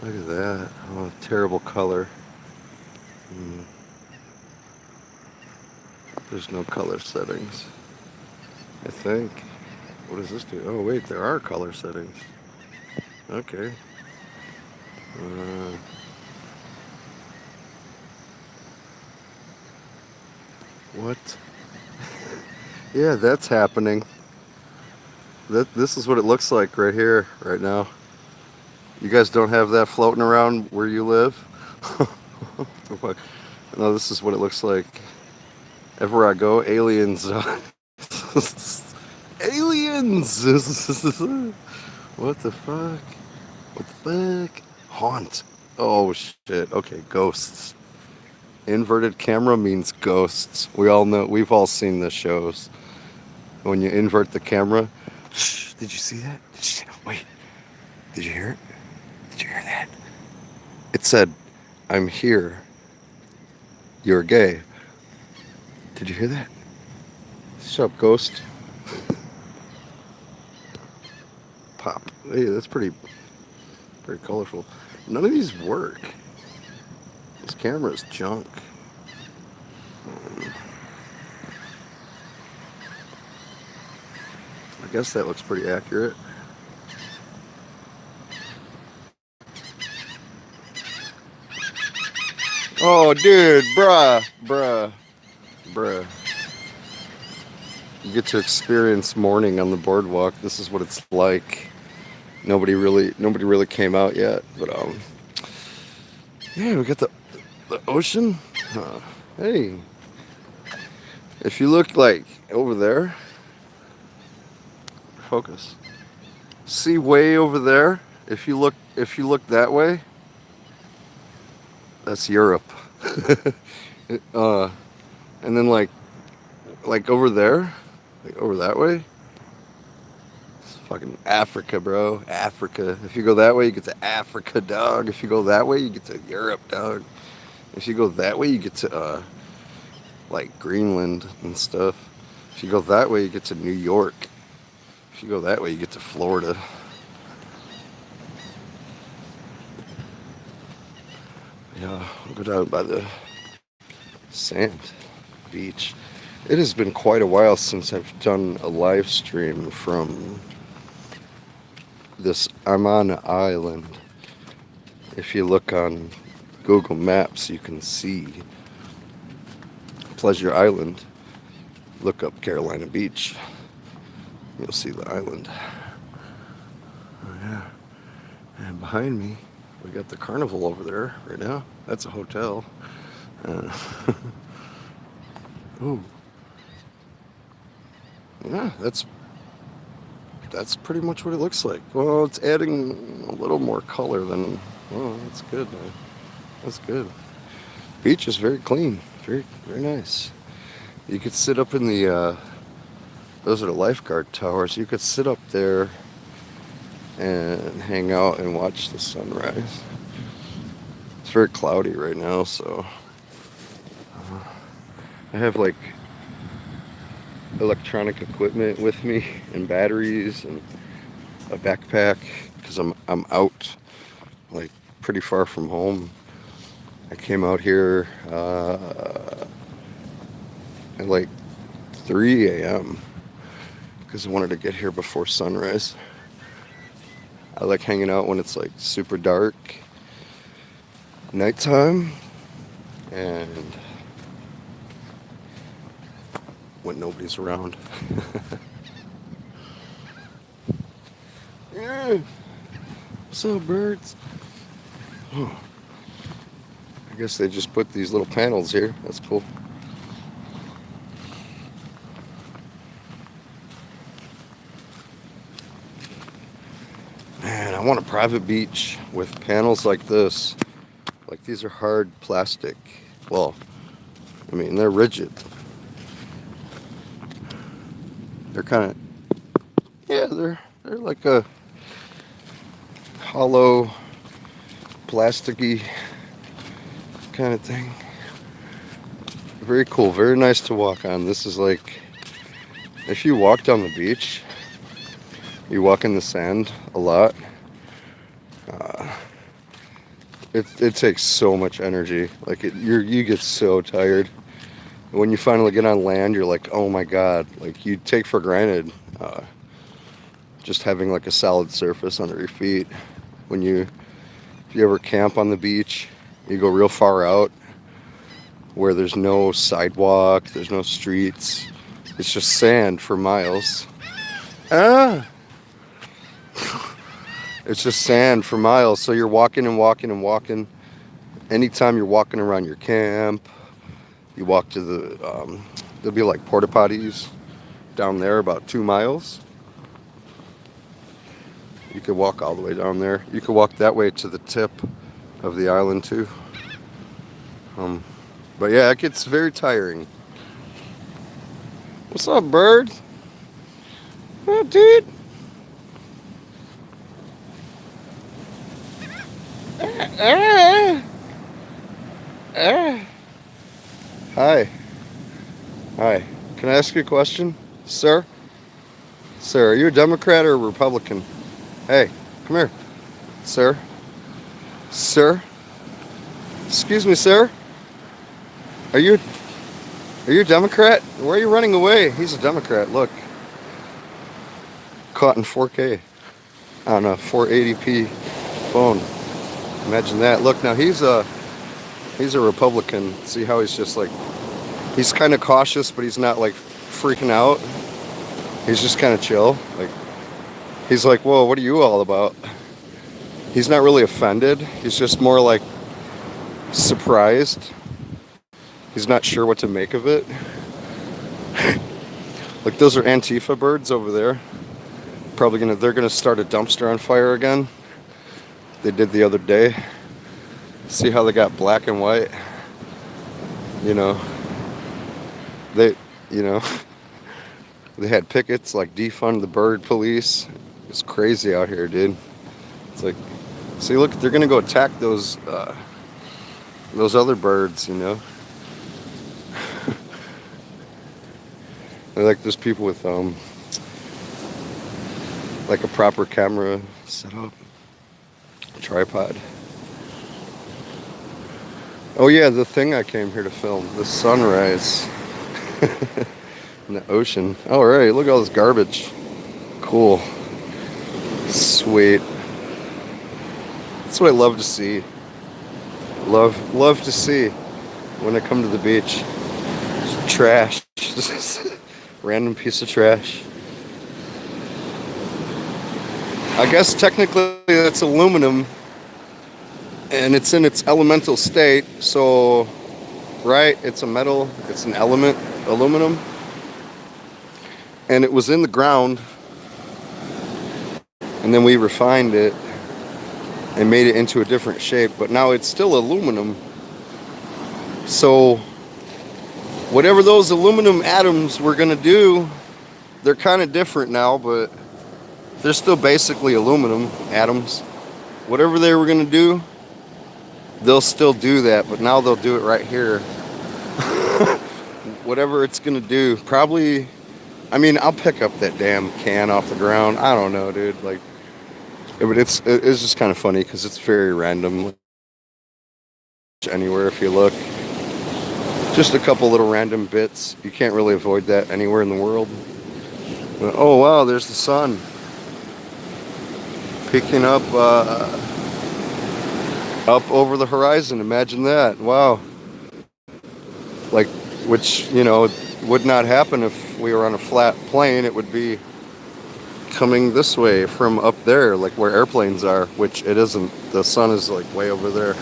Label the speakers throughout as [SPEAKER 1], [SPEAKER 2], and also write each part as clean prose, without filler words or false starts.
[SPEAKER 1] Look at that. Oh, terrible color. Mm, there's no color settings, I think. What does this do? Oh, wait, there are color settings. Okay. Uh, what? Yeah, that's happening. This is what it looks like right here, right now. You guys don't have that floating around where you live? No, this is what it looks like. Everywhere I go, aliens. Aliens! What the fuck? What the fuck? Haunt. Oh shit. Okay, ghosts. Inverted camera means ghosts. We all know. We've all seen the shows. When you invert the camera. Shh, did you see that? Wait. Did you hear it? Did you hear that? It said, "I'm here. You're gay." Did you hear that? Shut up, ghost. Pop. Hey, that's pretty colorful. None of these work. This camera is junk. I guess that looks pretty accurate. Oh, dude, bruh. You get to experience morning on the boardwalk. This is what it's like. Nobody really came out yet, but yeah, we got the ocean. Hey, if you look like over there, focus. See way over there. If you look that way, that's Europe. uh, and then like over there, like over that way, it's fucking Africa, bro. Africa. If you go that way, you get to Africa, dog. If you go that way, you get to Europe, dog. If you go that way, you get to like Greenland and stuff. If you go that way, you get to New York. If you go that way, you get to Florida. Yeah, I'll go down by the sand beach. It has been quite a while since I've done a live stream from this. I'm on an island. If you look on Google Maps, you can see Pleasure Island. Look up Carolina Beach. You'll see the island. Oh, yeah. And behind me, we got the carnival over there right now. That's a hotel. Uh, ooh, yeah, that's pretty much what it looks like. Well, it's adding a little more color than. Oh, that's good, man. That's good. Beach is very clean, very nice. You could sit up in the. Those are the lifeguard towers. You could sit up there and hang out and watch the sunrise. It's very cloudy right now, so I have like electronic equipment with me and batteries and a backpack because I'm out like pretty far from home. I came out here at like 3 a.m. because I wanted to get here before sunrise. I like hanging out when it's like super dark, nighttime, and when nobody's around. Yeah. What's up, birds? Oh, I guess they just put these little panels here. That's cool. Man, I want a private beach with panels like this. Like these are hard plastic. Well, I mean, they're rigid. They're kind of, yeah, they're like a hollow, plasticky kind of thing. Very cool. Very nice to walk on. This is like, if you walk down the beach, you walk in the sand a lot. Uh, It takes so much energy. Like you get so tired. When you finally get on land, you're like, oh my god. Like you take for granted uh, just having like a solid surface under your feet. When if you ever camp on the beach, you go real far out where there's no sidewalk, there's no streets. It's just sand for miles. Ah, it's just sand for miles. So you're walking and walking and walking. Anytime you're walking around your camp, you walk to there'll be like porta potties down there about 2 miles. You could walk all the way down there. You could walk that way to the tip of the island too. Um, but yeah, it gets very tiring. What's up, bird? Oh, dude. Ah, ah. Hi. Hi. Can I ask you a question? Sir? Sir, are you a Democrat or a Republican? Hey, come here. Sir? Sir? Excuse me, sir? Are you are you a Democrat? Where are you running away? He's a Democrat. Look. Caught in 4K on a 480p phone. Imagine that. Look, now he's a Republican. See how he's just like he's kind of cautious, but he's not like freaking out. He's just kind of chill. Like he's like, "Whoa, what are you all about?" He's not really offended. He's just more like surprised. He's not sure what to make of it. Like those are Antifa birds over there. They're gonna start a dumpster on fire again. They did the other day. See how they got black and white? You know, they you know they had pickets like defund the bird police. It's crazy out here, dude. It's like, see, look, they're gonna go attack those other birds. You know, they're like those people with like a proper camera setup, tripod. Oh yeah, the thing I came here to film, the sunrise in the ocean. All right, look at all this garbage. Cool, sweet. That's what I love to see. Love to see when I come to the beach. Just trash, just random piece of trash. I guess technically that's aluminum, and it's in its elemental state. So, right, it's a metal. It's an element, aluminum, and it was in the ground, and then we refined it and made it into a different shape. But now it's still aluminum. So, whatever those aluminum atoms were gonna do, they're kind of different now, but they're still basically aluminum atoms. Whatever they were going to do, they'll still do that, but now they'll do it right here. Whatever it's going to do, probably, I mean, I'll pick up that damn can off the ground. I don't know, dude. Like, but it's just kind of funny because it's very random. Anywhere if you look. Just a couple little random bits. You can't really avoid that anywhere in the world. But, oh, wow, there's the sun. Picking up over the horizon. Imagine that. Wow. Like, which, you know, would not happen if we were on a flat plane. It would be coming this way from up there, like where airplanes are, which it isn't. The sun is like way over there.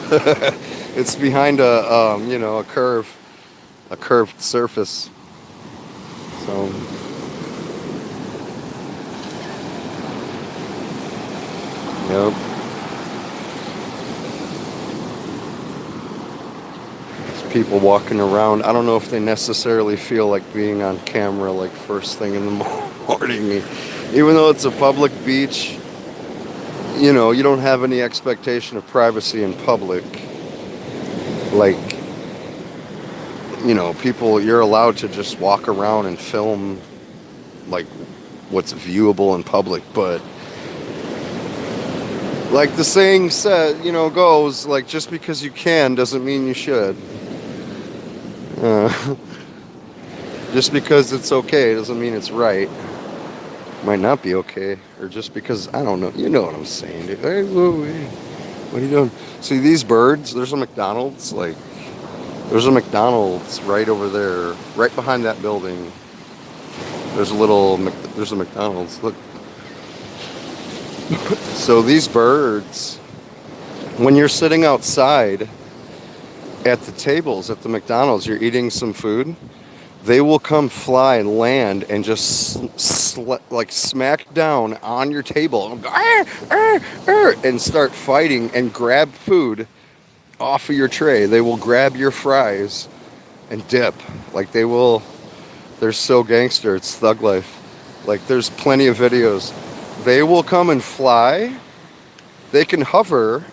[SPEAKER 1] It's behind you know, a curved surface. So yep. There's people walking around. I don't know if they necessarily feel like being on camera like first thing in the morning. Even though it's a public beach, you know, you don't have any expectation of privacy in public. Like, you know, people, you're allowed to just walk around and film like what's viewable in public, but Like the saying said, goes, like, just because you can doesn't mean you should. Uh, just because it's okay doesn't mean it's right. Might not be okay. Or just because, I don't know. You know what I'm saying, dude. Hey, whoa, hey. What are you doing? See these birds? There's a McDonald's. There's a McDonald's right over there. Right behind that building. There's a McDonald's. Look. So these birds, when you're sitting outside at the tables at the McDonald's, you're eating some food, they will come fly and land and just like smack down on your table and, go, and start fighting and grab food off of your tray. They will grab your fries and dip. Like they're so gangster. It's thug life. Like there's plenty of videos. They will come and fly. They can hover,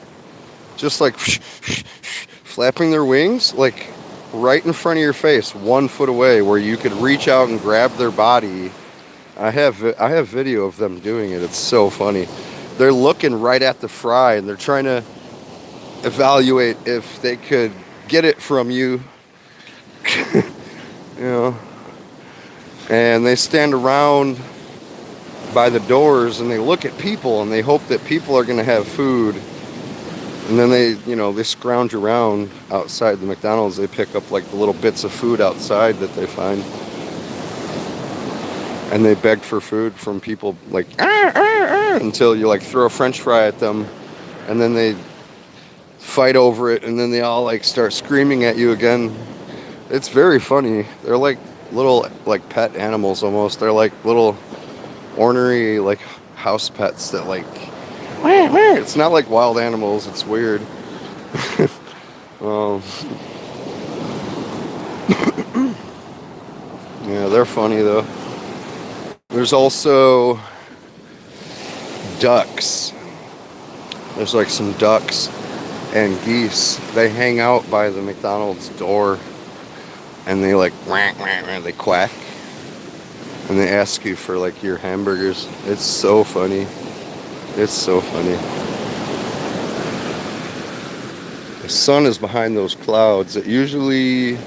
[SPEAKER 1] just like flapping their wings, like right in front of your face, 1 foot away, where you could reach out and grab their body. I have video of them doing it. It's so funny. They're looking right at the fry and they're trying to evaluate if they could get it from you. you know. And they stand around by the doors and they look at people and they hope that people are going to have food. And then they scrounge around outside the McDonald's. They pick up like the little bits of food outside that they find. And they beg for food from people like, until you like throw a French fry at them. And then they fight over it. And then they all like start screaming at you again. It's very funny. They're like little like pet animals almost. They're like little ornery like house pets that like, it's not like wild animals. It's weird. Yeah, they're funny though. There's also ducks. There's like some ducks and geese. They hang out by the McDonald's door and they like they quack and they ask you for like your hamburgers. It's so funny. It's so funny. The sun is behind those clouds. It usually,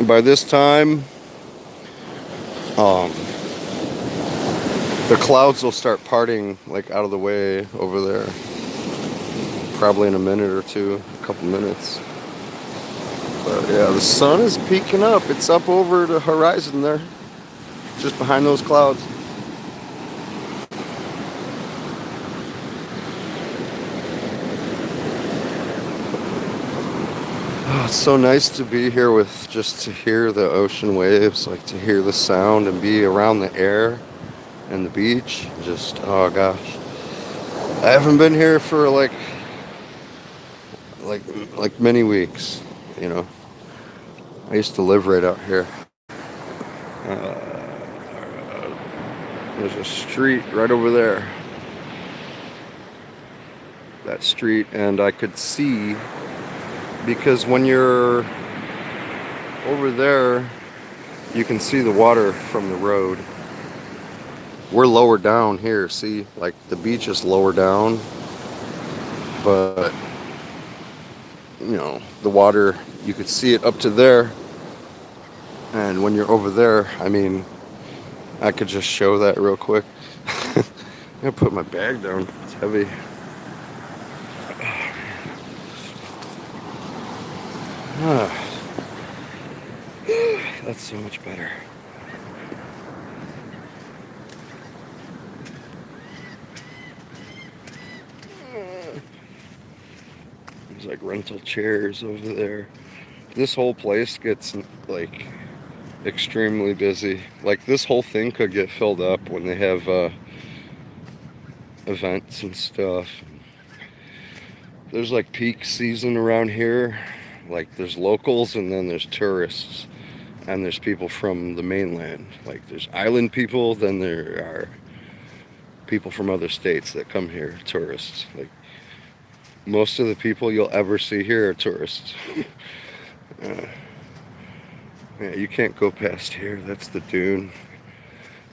[SPEAKER 1] by this time, the clouds will start parting like out of the way over there. Probably in a minute or two, a couple minutes. But yeah, the sun is peeking up. It's up over the horizon there, just behind those clouds. Oh, it's so nice to be here just to hear the ocean waves, like to hear the sound and be around the air and the beach. Just, oh gosh. I haven't been here for like many weeks, I used to live right out here. There's a street right over there. That street, and I could see, because when you're over there, you can see the water from the road. We're lower down here, see? Like the beach is lower down, but the water, you could see it up to there. And when you're over there, I mean, I could just show that real quick. I'm gonna put my bag down, it's heavy. That's so much better. There's like rental chairs over there. This whole place gets like extremely busy. Like this whole thing could get filled up when they have events and stuff. There's like peak season around here. Like there's locals and then there's tourists. And there's people from the mainland. Like there's island people, then there are people from other states that come here, tourists. Like most of the people you'll ever see here are tourists. Yeah, you can't go past here. That's the dune.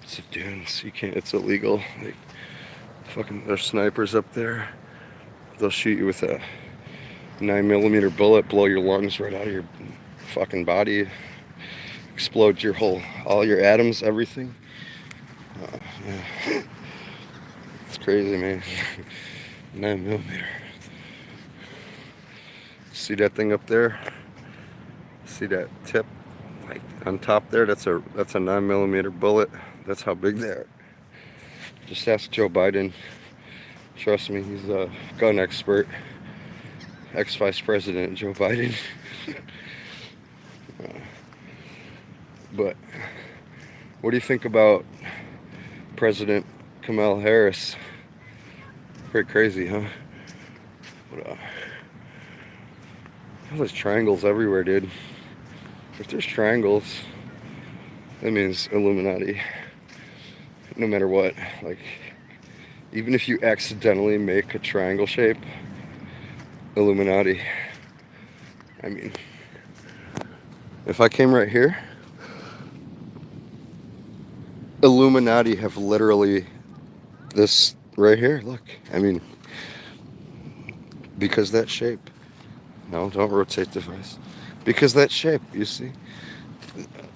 [SPEAKER 1] It's the dunes. You can't. It's illegal. Like Fucking, there's snipers up there. They'll shoot you with a 9mm bullet, blow your lungs right out of your fucking body, explode your all your atoms, everything. Yeah. It's crazy, man. 9mm. See that thing up there? See that tip, like on top there? That's a 9mm bullet. That's how big they are. Just ask Joe Biden. Trust me, he's a gun expert. Ex-Vice President Joe Biden. But what do you think about President Kamala Harris? Pretty crazy, huh? But, there's triangles everywhere, dude. If there's triangles, that means Illuminati. No matter what. Like, even if you accidentally make a triangle shape, Illuminati. I mean, if I came right here, Illuminati have literally this right here. Look, I mean, because that shape. No, don't rotate the device. Because that shape, you see?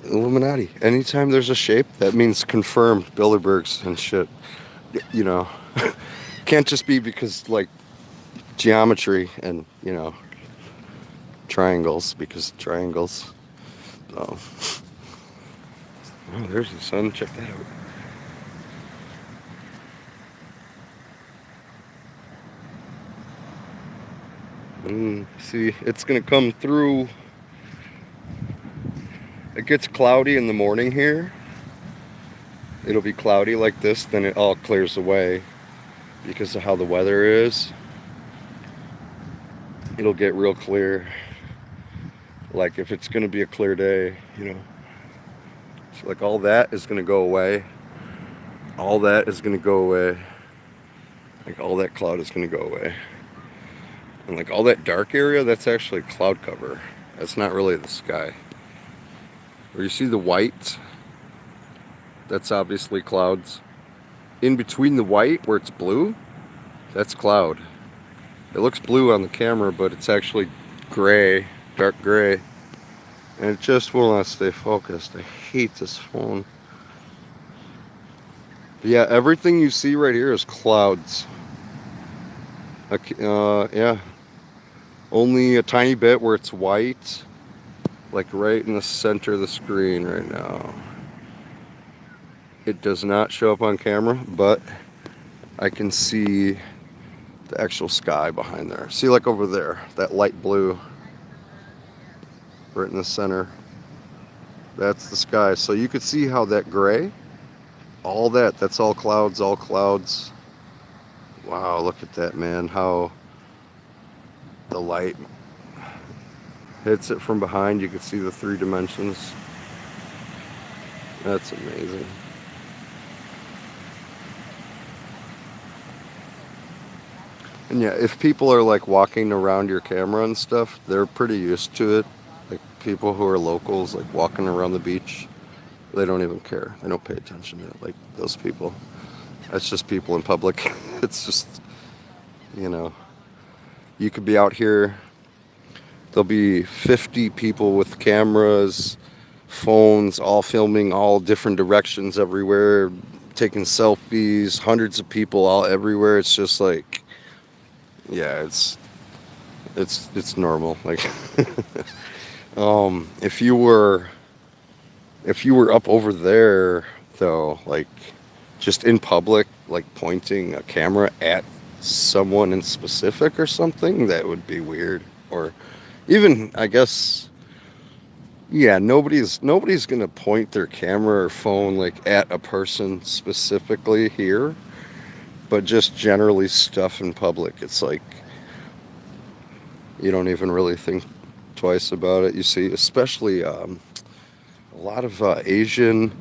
[SPEAKER 1] Illuminati. Anytime there's a shape, that means confirmed Bilderbergs and shit. You know, can't just be because, like, geometry and, you know, triangles, because triangles. Oh, there's the sun. Check that out. See, it's gonna come through. It gets cloudy in the morning here. It'll be cloudy like this, then it all clears away because of how the weather is. It'll get real clear. Like if it's gonna be a clear day, you know. So like all that is gonna go away. All that is gonna go away. Like all that cloud is gonna go away. And like all that dark area, that's actually cloud cover. That's not really the sky. Where you see the white, that's obviously clouds. In between the white, where it's blue, that's cloud. It looks blue on the camera, but it's actually gray, dark gray. And it just will not stay focused. I hate this phone. But yeah, everything you see right here is clouds. Yeah. Only a tiny bit where it's white, like right in the center of the screen right now. It does not show up on camera, but I can see the actual sky behind there. See, like over there, that light blue, right in the center. That's the sky. So you could see how that gray, all that's all clouds, all clouds. Wow, look at that, man. How the light hits it from behind. You can see the 3 dimensions. That's amazing. And yeah, if people are like walking around your camera and stuff, they're pretty used to it. Like people who are locals, like walking around the beach, they don't even care. They don't pay attention to it, like those people. That's just people in public. It's just, you know, you could be out here, there'll be 50 people with cameras, phones, all filming all different directions everywhere, taking selfies, hundreds of people all everywhere. It's just like, yeah, it's normal. Like, if you were up over there though, like just in public, like pointing a camera at someone in specific or something, that would be weird. Or even, I guess, yeah, nobody's gonna point their camera or phone like at a person specifically here, but just generally stuff in public, it's like you don't even really think twice about it. You see, especially a lot of Asian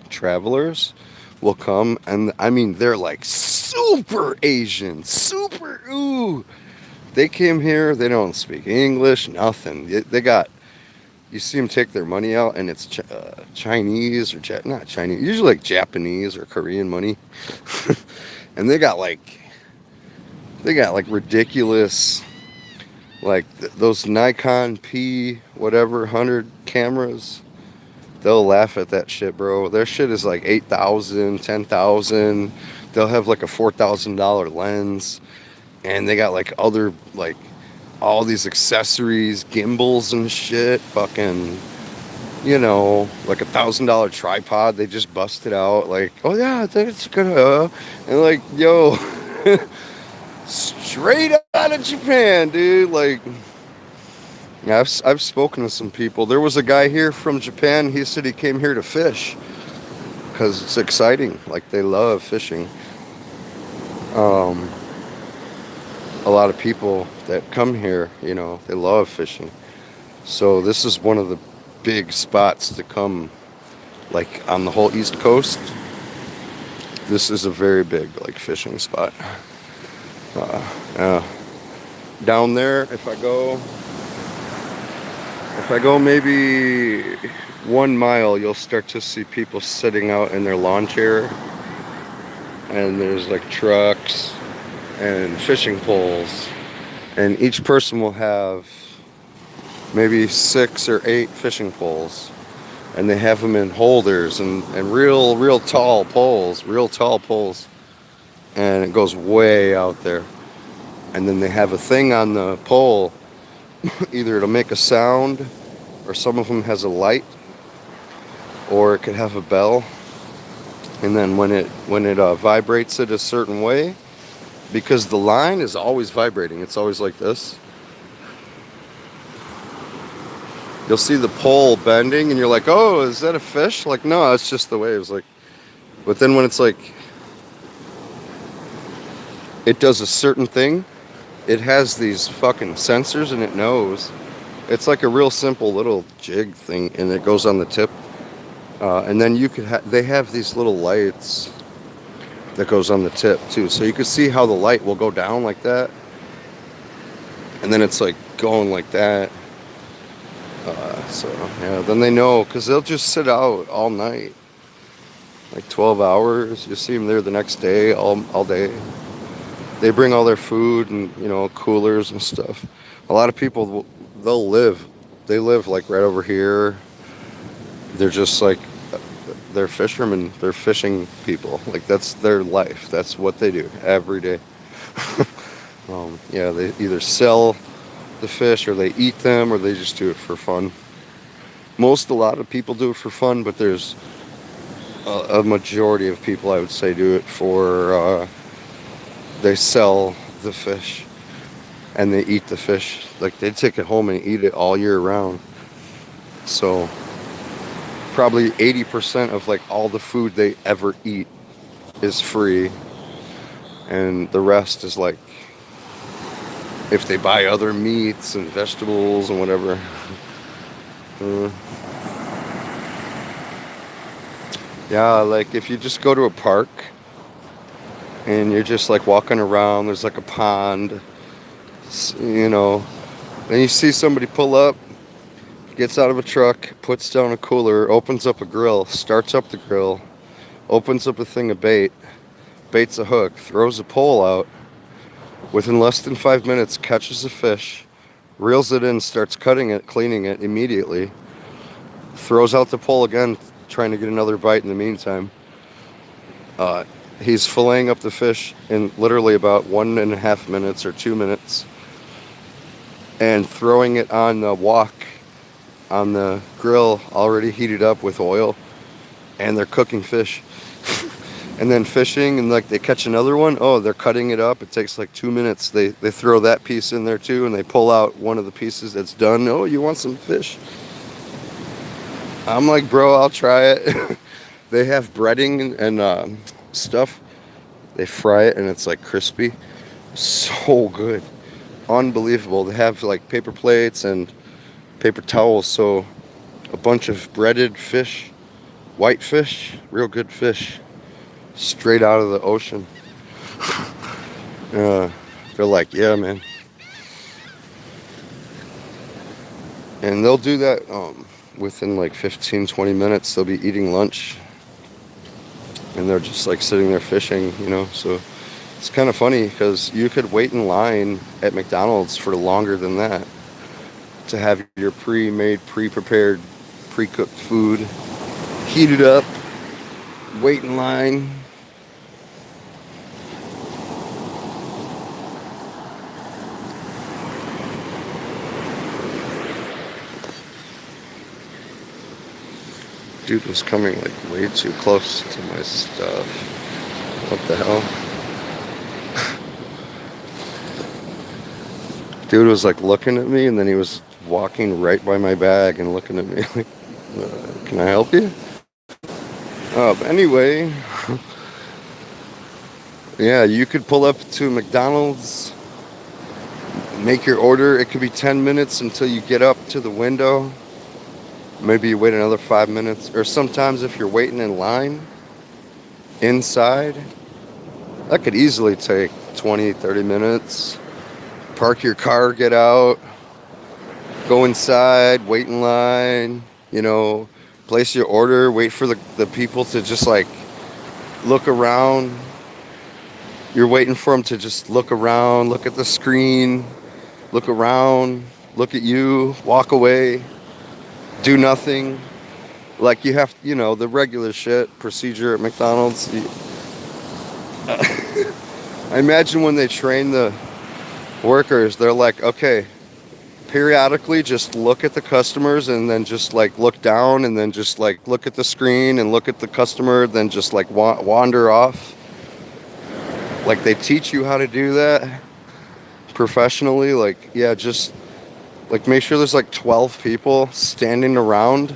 [SPEAKER 1] travelers will come, and I mean they're like super Asian, super ooh. They came here, they don't speak English, nothing. They got you see them take their money out, and it's Chinese or not Chinese, usually like Japanese or Korean money, and they got like ridiculous, like those Nikon P whatever 100 cameras. They'll laugh at that shit, bro. Their shit is like 8,000, 10,000. They'll have like a $4,000 lens, and they got like other like all these accessories, gimbals and shit. Fucking, like $1,000 tripod. They just busted out. Like, oh yeah, I think it's gonna. And like, yo, straight out of Japan, dude. Like, yeah, I've spoken to some people. There was a guy here from Japan. He said he came here to fish because it's exciting. Like, they love fishing. Um, a lot of people that come here, they love fishing. So this is one of the big spots to come, like on the whole East Coast. This is a very big like fishing spot. Uh, Down there, if I go maybe 1 mile, you'll start to see people sitting out in their lawn chair, and there's like trucks and fishing poles, and each person will have maybe 6 or 8 fishing poles, and they have them in holders and real tall poles, and it goes way out there. And then they have a thing on the pole, either it'll make a sound, or some of them has a light, or it could have a bell. And then when it vibrates it a certain way, because the line is always vibrating, it's always like this. You'll see the pole bending, and you're like, "Oh, is that a fish?" Like, no, it's just the waves. Like, but then when it's like, it does a certain thing, it has these fucking sensors, and it knows. It's like a real simple little jig thing, and it goes on the tip. And then they have these little lights that goes on the tip too, so you can see how the light will go down like that, and then it's like going like that. So yeah, then they know, because they'll just sit out all night, like 12 hours. You see them there the next day, all day. They bring all their food and coolers and stuff. A lot of people, they live like right over here. They're just like, they're fishermen, they're fishing people. Like, that's their life. That's what they do every day. Yeah, they either sell the fish, or they eat them, or they just do it for fun. A lot of people do it for fun, but there's a majority of people, I would say, do it for, they sell the fish, and they eat the fish. Like, they take it home and eat it all year round. So probably 80% of like all the food they ever eat is free, and the rest is like, if they buy other meats and vegetables and whatever. Yeah, like if you just go to a park and you're just like walking around, there's like a pond, then you see somebody pull up, gets out of a truck, puts down a cooler, opens up a grill, starts up the grill, opens up a thing of bait, baits a hook, throws a pole out, within less than 5 minutes catches a fish, reels it in, starts cutting it, cleaning it immediately, throws out the pole again, trying to get another bite in the meantime. He's filleting up the fish in literally about 1.5 minutes or 2 minutes, and throwing it on the wok on the grill, already heated up with oil, and they're cooking fish. And then fishing, and like they catch another one, oh, they're cutting it up. It takes like 2 minutes. They throw that piece in there too, and they pull out one of the pieces that's done. Oh, you want some fish? I'm like, bro, I'll try it. They have breading and stuff. They fry it, and it's like crispy. So good. Unbelievable. They have like paper plates and paper towels. So a bunch of breaded fish, white fish, real good fish, straight out of the ocean. They're like, yeah, man. And they'll do that within like 15, 20 minutes. They'll be eating lunch and they're just like sitting there fishing, So it's kind of funny because you could wait in line at McDonald's for longer than that to have your pre-made, pre-prepared, pre-cooked food, heated up, wait in line. Dude was coming like way too close to my stuff. What the hell? Dude was like looking at me and then he was walking right by my bag and looking at me like, can I help you? Anyway, yeah, you could pull up to McDonald's, make your order. It could be 10 minutes until you get up to the window. Maybe you wait another 5 minutes. Or sometimes if you're waiting in line inside, that could easily take 20, 30 minutes. Park your car, get out, go inside, wait in line, place your order, wait for the people to just like look around. You're waiting for them to just look around, look at the screen, look around, look at you, walk away, do nothing. Like you have, the regular shit, procedure at McDonald's. I imagine when they train the workers, they're like, okay, periodically just look at the customers and then just like look down and then just like look at the screen and look at the customer, then just like wander off. Like they teach you how to do that professionally. Like, yeah, just like make sure there's like 12 people standing around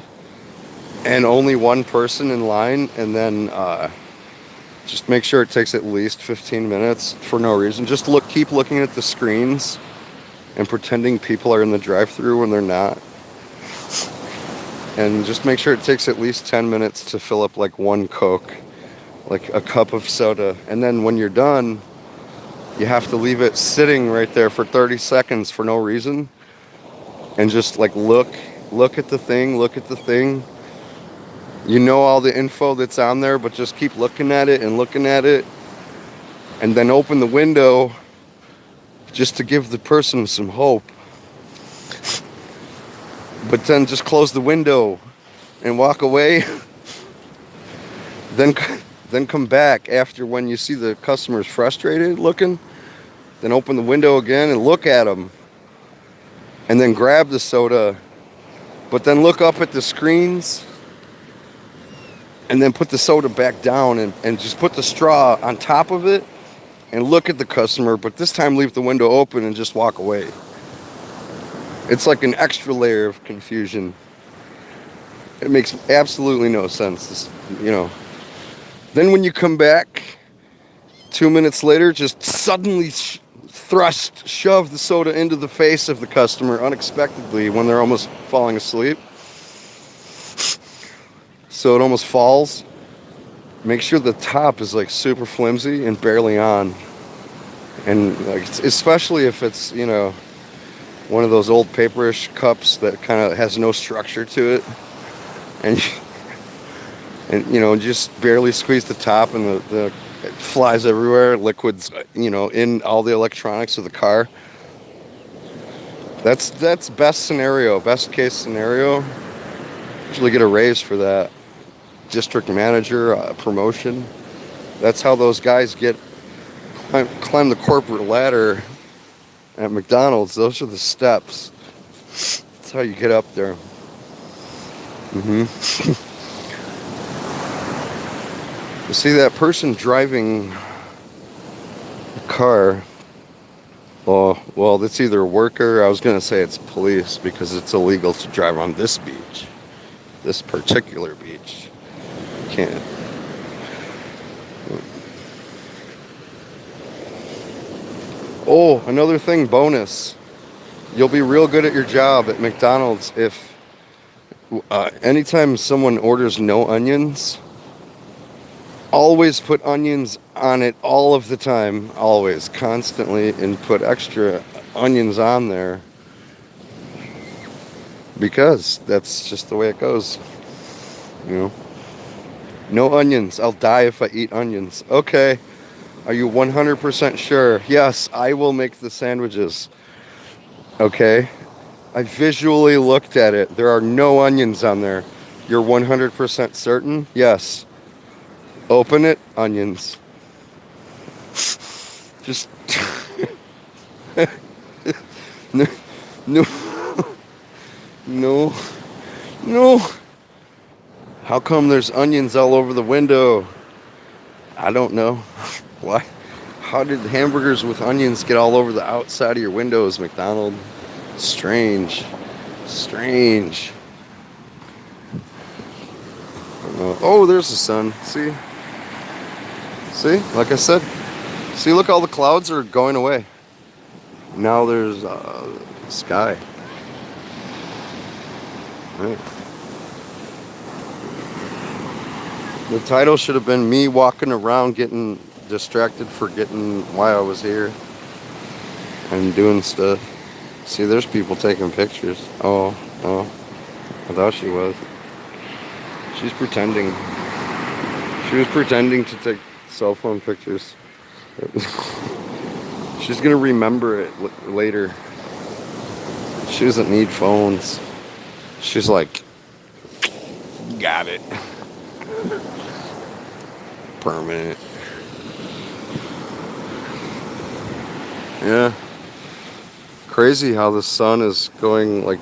[SPEAKER 1] and only one person in line, and then just make sure it takes at least 15 minutes for no reason. Just keep looking at the screens and pretending people are in the drive-thru when they're not. And just make sure it takes at least 10 minutes to fill up like one Coke, like a cup of soda. And then when you're done, you have to leave it sitting right there for 30 seconds for no reason. And just like look at the thing. You know all the info that's on there, but just keep looking at it. And then open the window just to give the person some hope. But then just close the window and walk away. Then come back after when you see the customer's frustrated looking. Then open the window again and look at them. And then grab the soda. But then look up at the screens. And then put the soda back down and just put the straw on top of it and look at the customer, but this time leave the window open and just walk away. It's like an extra layer of confusion. It makes absolutely no sense, Then when you come back 2 minutes later, just suddenly shove the soda into the face of the customer unexpectedly when they're almost falling asleep. So it almost falls. Make sure the top is like super flimsy and barely on. And like, especially if it's, one of those old paperish cups that kind of has no structure to it. And just barely squeeze the top and it flies everywhere. Liquids, in all the electronics of the car. That's best case scenario. Usually get a raise for that. District manager, promotion. That's how those guys climb the corporate ladder at McDonald's. Those are the steps. That's how you get up there. You see that person driving a car. Well, that's either a worker. I was going to say it's police because it's illegal to drive on this beach. This particular beach. Can't. Oh, another thing, bonus. You'll be real good at your job at McDonald's if anytime someone orders no onions, always put onions on it all of the time, always, constantly, and put extra onions on there. because that's just the way it goes. You know, no onions. I'll die if I eat onions. Okay. Are you 100% sure? Yes, I will make the sandwiches. Okay. I visually looked at it. There are no onions on there. You're 100% certain? Yes. Open it. Onions. Just no, no, no, no. How come there's onions all over the window? I don't know. Why? How did hamburgers with onions get all over the outside of your windows, McDonald? Strange. Strange. Oh, there's the sun. See? See? Like I said. See, look, all the clouds are going away. Now there's sky. Right. The title should have been me walking around getting distracted, forgetting why I was here and doing stuff. See, there's people taking pictures. Oh, I thought she was. She's pretending. She was pretending to take cell phone pictures. She's gonna remember it later. She doesn't need phones. She's like, got it. Permanent. Yeah. Crazy how the sun is going, like,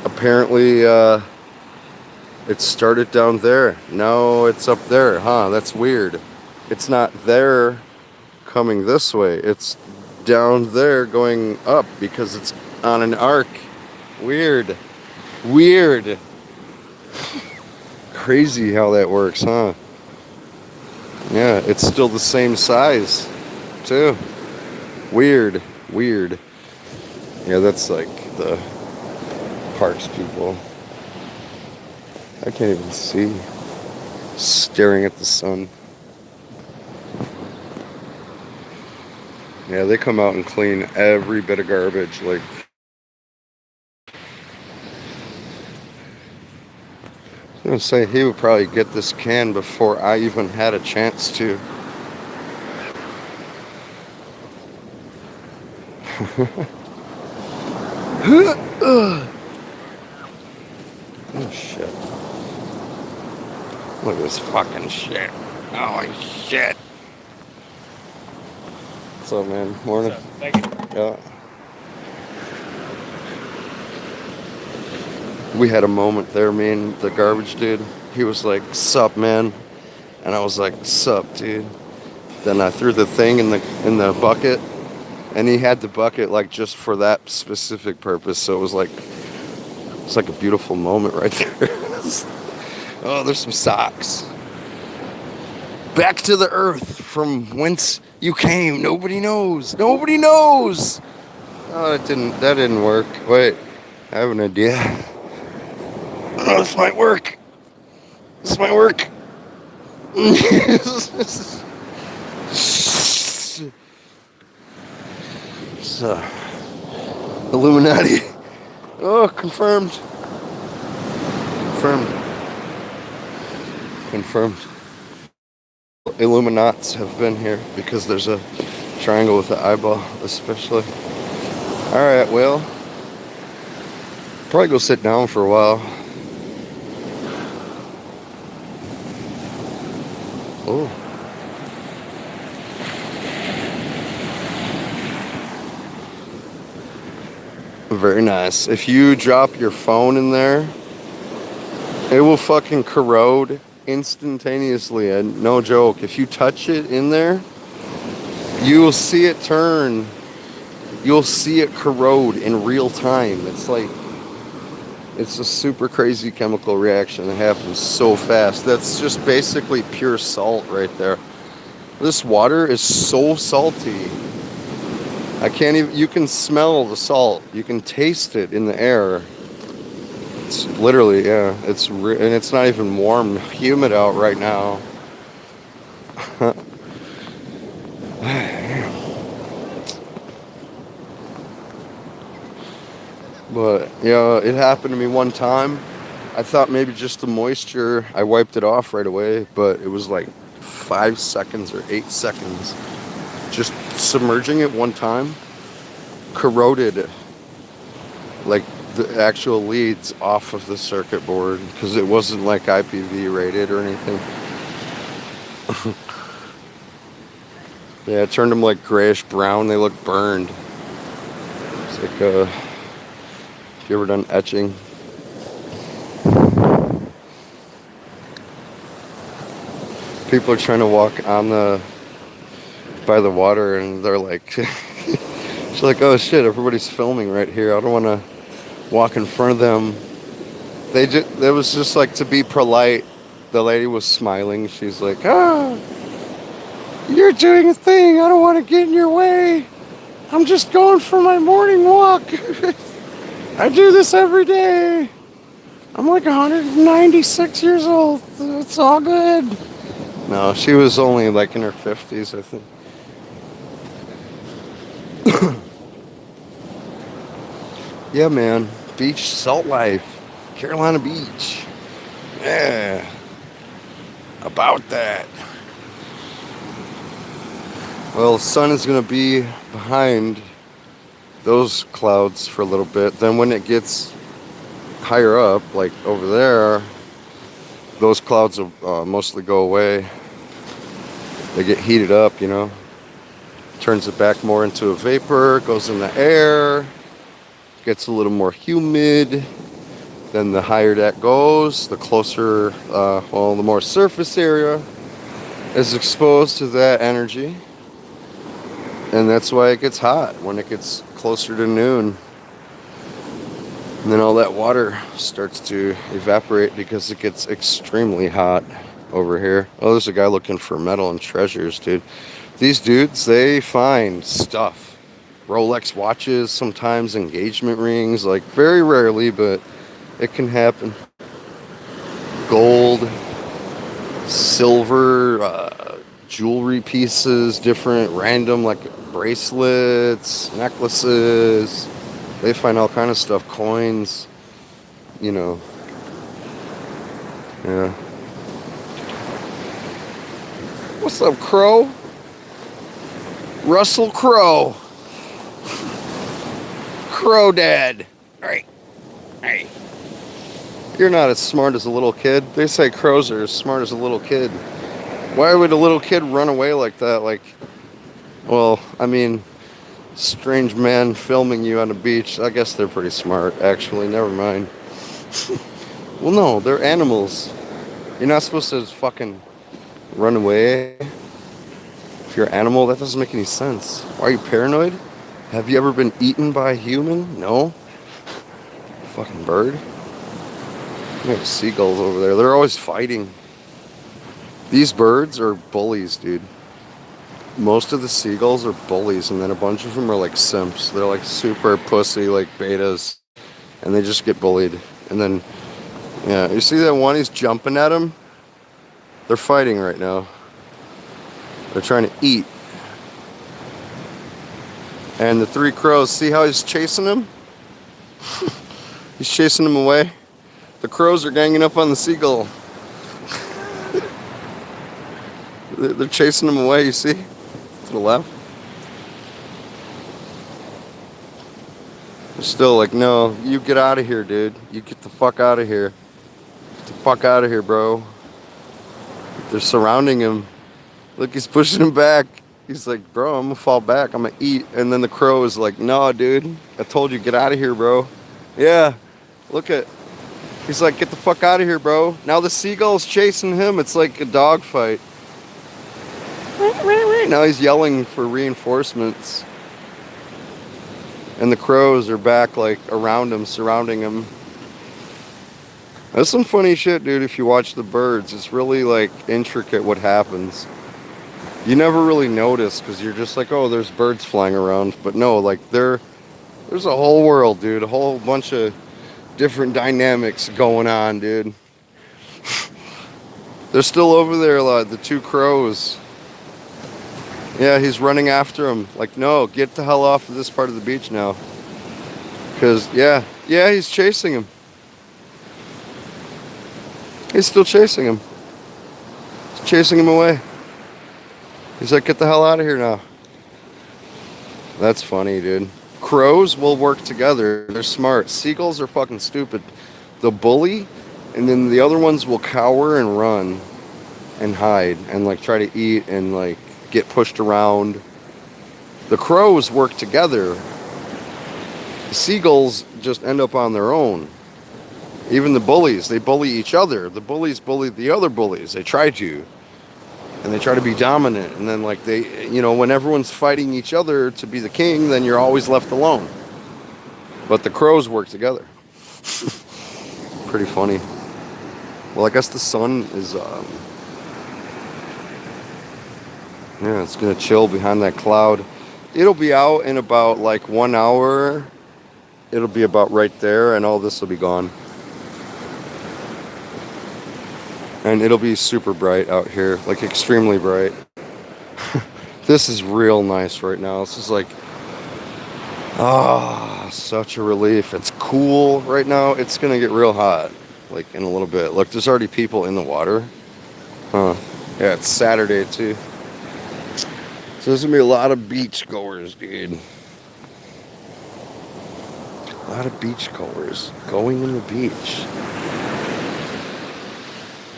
[SPEAKER 1] apparently it started down there. Now it's up there. Huh, that's weird. It's not there coming this way. It's down there going up because it's on an arc. Weird. Weird. Crazy how that works, huh? Yeah, it's still the same size, too. Weird. Weird. Yeah, that's like the parks people. I can't even see. Staring at the sun. Yeah, they come out and clean every bit of garbage. Like, I was gonna say he would probably get this can before I even had a chance to. Oh shit. Look at this fucking shit. Holy shit. What's up, man? Morning.
[SPEAKER 2] What's up? Thank you.
[SPEAKER 1] Yeah. We had a moment there, me and the garbage dude. He was like, "Sup, man?" And I was like, "Sup, dude?" Then I threw the thing in the bucket, and he had the bucket like just for that specific purpose. So it's like a beautiful moment right there. Oh, there's some socks. Back to the earth from whence you came. Nobody knows. Nobody knows. Oh, that didn't work. Wait, I have an idea. Oh, this might work. This might work. It's Illuminati. Oh, confirmed. Confirmed. Confirmed. Illuminats have been here because there's a triangle with the eyeball, especially. Alright, well, probably go sit down for a while. Oh. Very nice. If you drop your phone in there, it will fucking corrode instantaneously. And no joke. If you touch it in there, you will see it turn. You'll see it corrode in real time. It's a super crazy chemical reaction that happens so fast. That's just basically pure salt right there. This water is so salty. I can't even, you can smell the salt. You can taste it in the air. It's literally, yeah, and it's not even warm, humid out right now. But yeah, it happened to me one time. I thought maybe just the moisture, I wiped it off right away, but it was like 5 seconds or 8 seconds. Just submerging it one time corroded like the actual leads off of the circuit board because it wasn't like IPV rated or anything. Yeah, it turned them like grayish brown. They look burned. It's like, if you ever done etching? People are trying to walk on by the water, and they're like, she's like, oh shit, everybody's filming right here. I don't want to walk in front of them. It was just like to be polite. The lady was smiling. She's like, you're doing a thing. I don't want to get in your way. I'm just going for my morning walk. I do this every day. I'm like 196 years old. It's all good. No, she was only like in her 50s, I think. Yeah, man. Beach salt life. Carolina Beach. Yeah. About that. Well, the sun is going to be behind those clouds for a little bit. Then when it gets higher up, like over there, those clouds will mostly go away. They get heated up, you know. Turns it back more into a vapor, goes in the air, gets a little more humid. Then the higher that goes, the closer, the more surface area is exposed to that energy. And that's why it gets hot when it gets closer to noon. And then all that water starts to evaporate because it gets extremely hot over here. Oh, there's a guy looking for metal and treasures, dude. These dudes, they find stuff. Rolex watches, sometimes engagement rings, like very rarely, but it can happen. Gold, silver, jewelry pieces, different random like bracelets, necklaces. They find all kind of stuff, coins, you know. Yeah. What's up, Crow? Russell Crowe. Crow Dad. Alright. Hey. You're not as smart as a little kid. They say crows are as smart as a little kid. Why would a little kid run away like that? Like, well, I mean, strange man filming you on the beach. I guess they're pretty smart, actually. Never mind. Well, no, they're animals. You're not supposed to fucking run away. If you're an animal, that doesn't make any sense. Why are you paranoid? Have you ever been eaten by a human? No? Fucking bird. We have seagulls over there. They're always fighting. These birds are bullies, dude. Most of the seagulls are bullies, and then a bunch of them are like simps. They're like super pussy, like betas, and they just get bullied. And then, yeah, you see that one? He's jumping at him. They're fighting right now. They're trying to eat. And the three crows, see how he's chasing him? He's chasing him away. The crows are ganging up on the seagull. They're chasing him away, you see? To the left. They're still like, no, you get out of here, dude. You get the fuck out of here. Get the fuck out of here, bro. They're surrounding him. Look, he's pushing him back. He's like, bro, I'm gonna fall back. I'm gonna eat. And then the crow is like, no, dude. I told you, get out of here, bro. Yeah. Look at. He's like, get the fuck out of here, bro. Now the seagull's chasing him. It's like a dog fight. Now he's yelling for reinforcements. And the crows are back, like, around him, surrounding him. That's some funny shit, dude, if you watch the birds. It's really, like, intricate what happens. You never really notice, because you're just like, oh, there's birds flying around. But no, like, there's a whole world, dude. A whole bunch of different dynamics going on, dude. They're still over there, the two crows. Yeah, he's running after him. Like, no, get the hell off of this part of the beach now. Because, yeah, he's chasing him. He's still chasing him. He's chasing him away. He's like, get the hell out of here now. That's funny, dude. Crows will work together. They're smart. Seagulls are fucking stupid. They'll bully, and then the other ones will cower and run and hide and like try to eat and like get pushed around. The crows work together. The seagulls just end up on their own. Even the bullies, they bully each other. The bullies bully the other bullies. They try to. And they try to be dominant. And then like they, when everyone's fighting each other to be the king, then you're always left alone. But the crows work together. Pretty funny. Well, I guess the sun is, it's going to chill behind that cloud. It'll be out in about like 1 hour. It'll be about right there, and all this will be gone. And it'll be super bright out here, like extremely bright. This is real nice right now. This is like, such a relief. It's cool right now. It's going to get real hot, like in a little bit. Look, there's already people in the water. Yeah, it's Saturday too. So there's going to be a lot of beach goers, dude. A lot of beach goers going in the beach.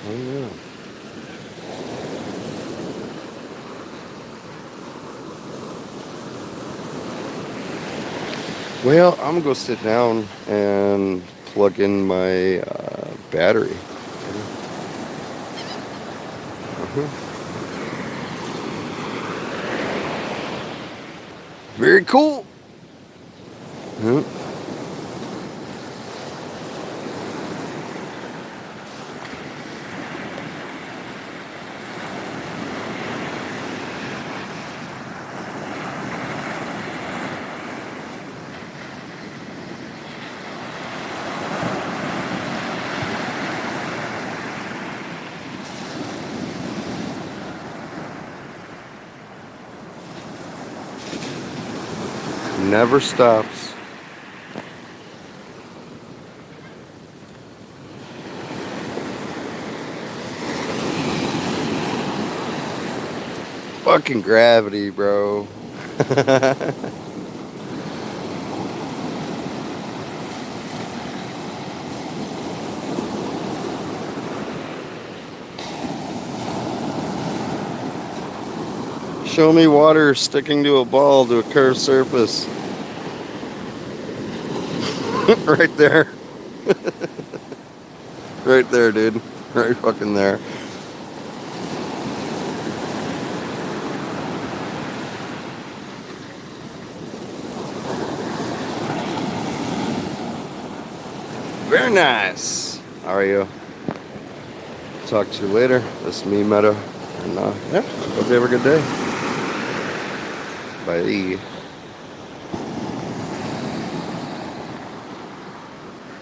[SPEAKER 1] Oh, yeah. Well, I'm going to go sit down and plug in my battery. Very cool. Never stops. Fucking gravity, bro. Show me water sticking to a ball to a curved surface. Right there. Right there, dude. Right fucking there. Very nice. How are you? Talk to you later. This is me, Meta. And hope you have a good day. Bye.